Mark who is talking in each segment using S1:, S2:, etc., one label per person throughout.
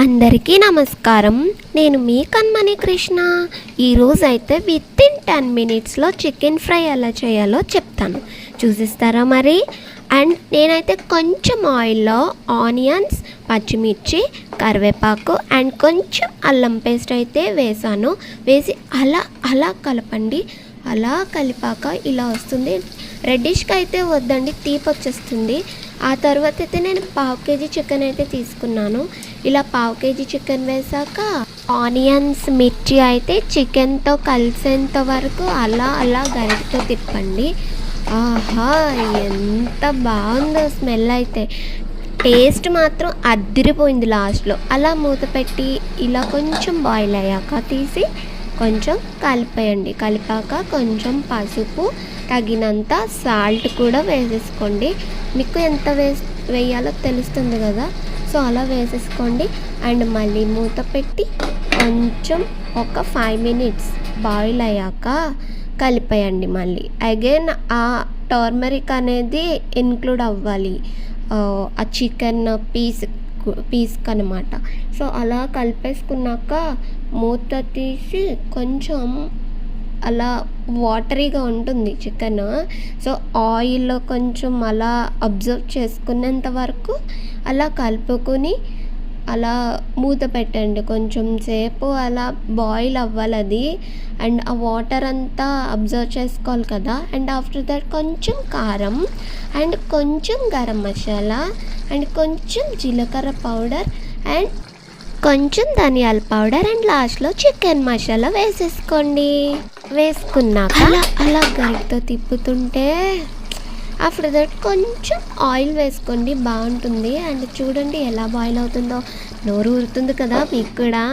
S1: అందరికీ నమస్కారం. నేను మీ కన్మణి కృష్ణ. ఈరోజు అయితే వితిన్ 10 మినిట్స్లో చికెన్ ఫ్రై ఎలా చేయాలో చెప్తాను, చూసిస్తారా మరి? అండ్ నేనైతే కొంచెం ఆయిల్లో ఆనియన్స్, పచ్చిమిర్చి, కరివేపాకు అండ్ కొంచెం అల్లం పేస్ట్ అయితే వేసాను. వేసి అలా కలపండి. అలా కలిపాక ఇలా వస్తుంది. రెడ్డిష్గా అయితే వద్దండి, తీపి వచ్చేస్తుంది. ఆ తర్వాత అయితే నేను 1/2 కేజీ చికెన్ అయితే తీసుకున్నాను. ఇలా 1/2 కేజీ చికెన్ వేసాక ఆనియన్స్, మిర్చి అయితే చికెన్తో కలిసేంత వరకు అలా గరిటతో తిప్పండి. ఆహా, ఎంత బాగుందో స్మెల్ అయితే! టేస్ట్ మాత్రం అదిరిపోయింది. లాస్ట్లో అలా మూత పెట్టి ఇలా కొంచెం బాయిల్ అయ్యాక తీసి కొంచెం కలిపేయండి. కలిపాక కొంచెం పసుపు, తగినంత సాల్ట్ కూడా వేసేసుకోండి. మీకు ఎంత వేయాలో తెలుస్తుంది కదా, సో అలా వేసేసుకోండి. అండ్ మళ్ళీ మూత పెట్టి కొంచెం ఒక 5 మినిట్స్ బాయిల్ అయ్యాక కలిపేయండి. మళ్ళీ అగైన్ ఆ టర్మరిక్ అనేది ఇన్క్లూడ్ అవ్వాలి ఆ చికెన్ పీస్కి అనమాట. సో అలా కలిపేసుకున్నాక మూత తీసి కొంచెం అలా వాటరీగా ఉంటుంది చికెన్. సో ఆయిల్లో కొంచెం అలా అబ్జర్వ్ చేసుకునేంత వరకు అలా కలుపుకొని అలా మూత పెట్టండి. కొంచెం సేపు అలా బాయిల్ అవ్వాలి అది. అండ్ ఆ వాటర్ అంతా అబ్జర్వ్ చేసుకోవాలి కదా. అండ్ ఆఫ్టర్ దట్ కొంచెం కారం అండ్ కొంచెం గరం మసాలా అండ్ కొంచెం జీలకర్ర పౌడర్ అండ్ కొంచెం ధనియాల పౌడర్ అండ్ లాస్ట్లో చికెన్ మసాలా వేసేసుకోండి. వేసుకున్నాక అలా గరిటతో తిప్పుతుంటే ఆఫ్టర్ దట్ కొంచెం ఆయిల్ వేసుకోండి, బాగుంటుంది. అండ్ చూడండి ఎలా బాయిల్ అవుతుందో, నోరు ఊరుతుంది కదా మీకు కూడా.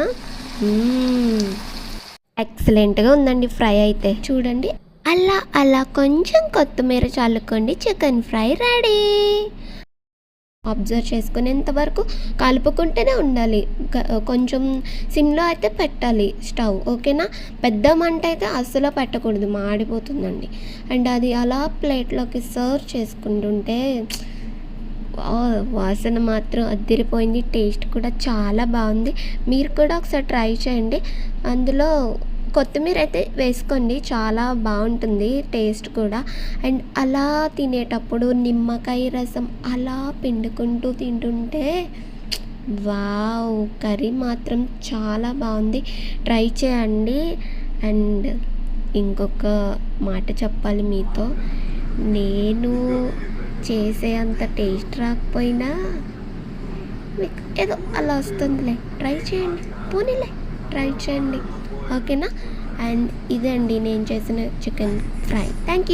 S1: ఎక్సలెంట్గా ఉందండి ఫ్రై అయితే. చూడండి అలా కొంచెం కొత్తిమీర చల్లుకోండి, చికెన్ ఫ్రై రెడీ. అబ్జర్వ్ చేసుకునేంత వరకు కలుపుకుంటూనే ఉండాలి. కొంచెం సిమ్లో అయితే పెట్టాలి స్టవ్, ఓకేనా? పెద్ద మంట అయితే అస్సలు పెట్టకూడదు, మాడిపోతుందండి. అండ్ అది అలా ప్లేట్లోకి సర్వ్ చేసుకుంటుంటే వాసన మాత్రం అదిరిపోయింది. టేస్ట్ కూడా చాలా బాగుంది. మీరు కూడా ఒకసారి ట్రై చేయండి. అందులో కొత్తిమీర అయితే వేసుకోండి, చాలా బాగుంటుంది టేస్ట్ కూడా. అండ్ అలా తినేటప్పుడు నిమ్మకాయ రసం అలా పిండుకుంటూ తింటుంటే వావ్, కర్రీ మాత్రం చాలా బాగుంది. ట్రై చేయండి. అండ్ ఇంకొక మాట చెప్పాలి మీతో, నేను చేసే అంత టేస్ట్ రాకపోయినా మీకు ఏదో అలా వస్తుందిలే, ట్రై చేయండి. పోనీలే, ట్రై చేయండి, ఓకేనా? అండ్ ఇదండి నేను చేసిన చికెన్ ఫ్రై. Thank you.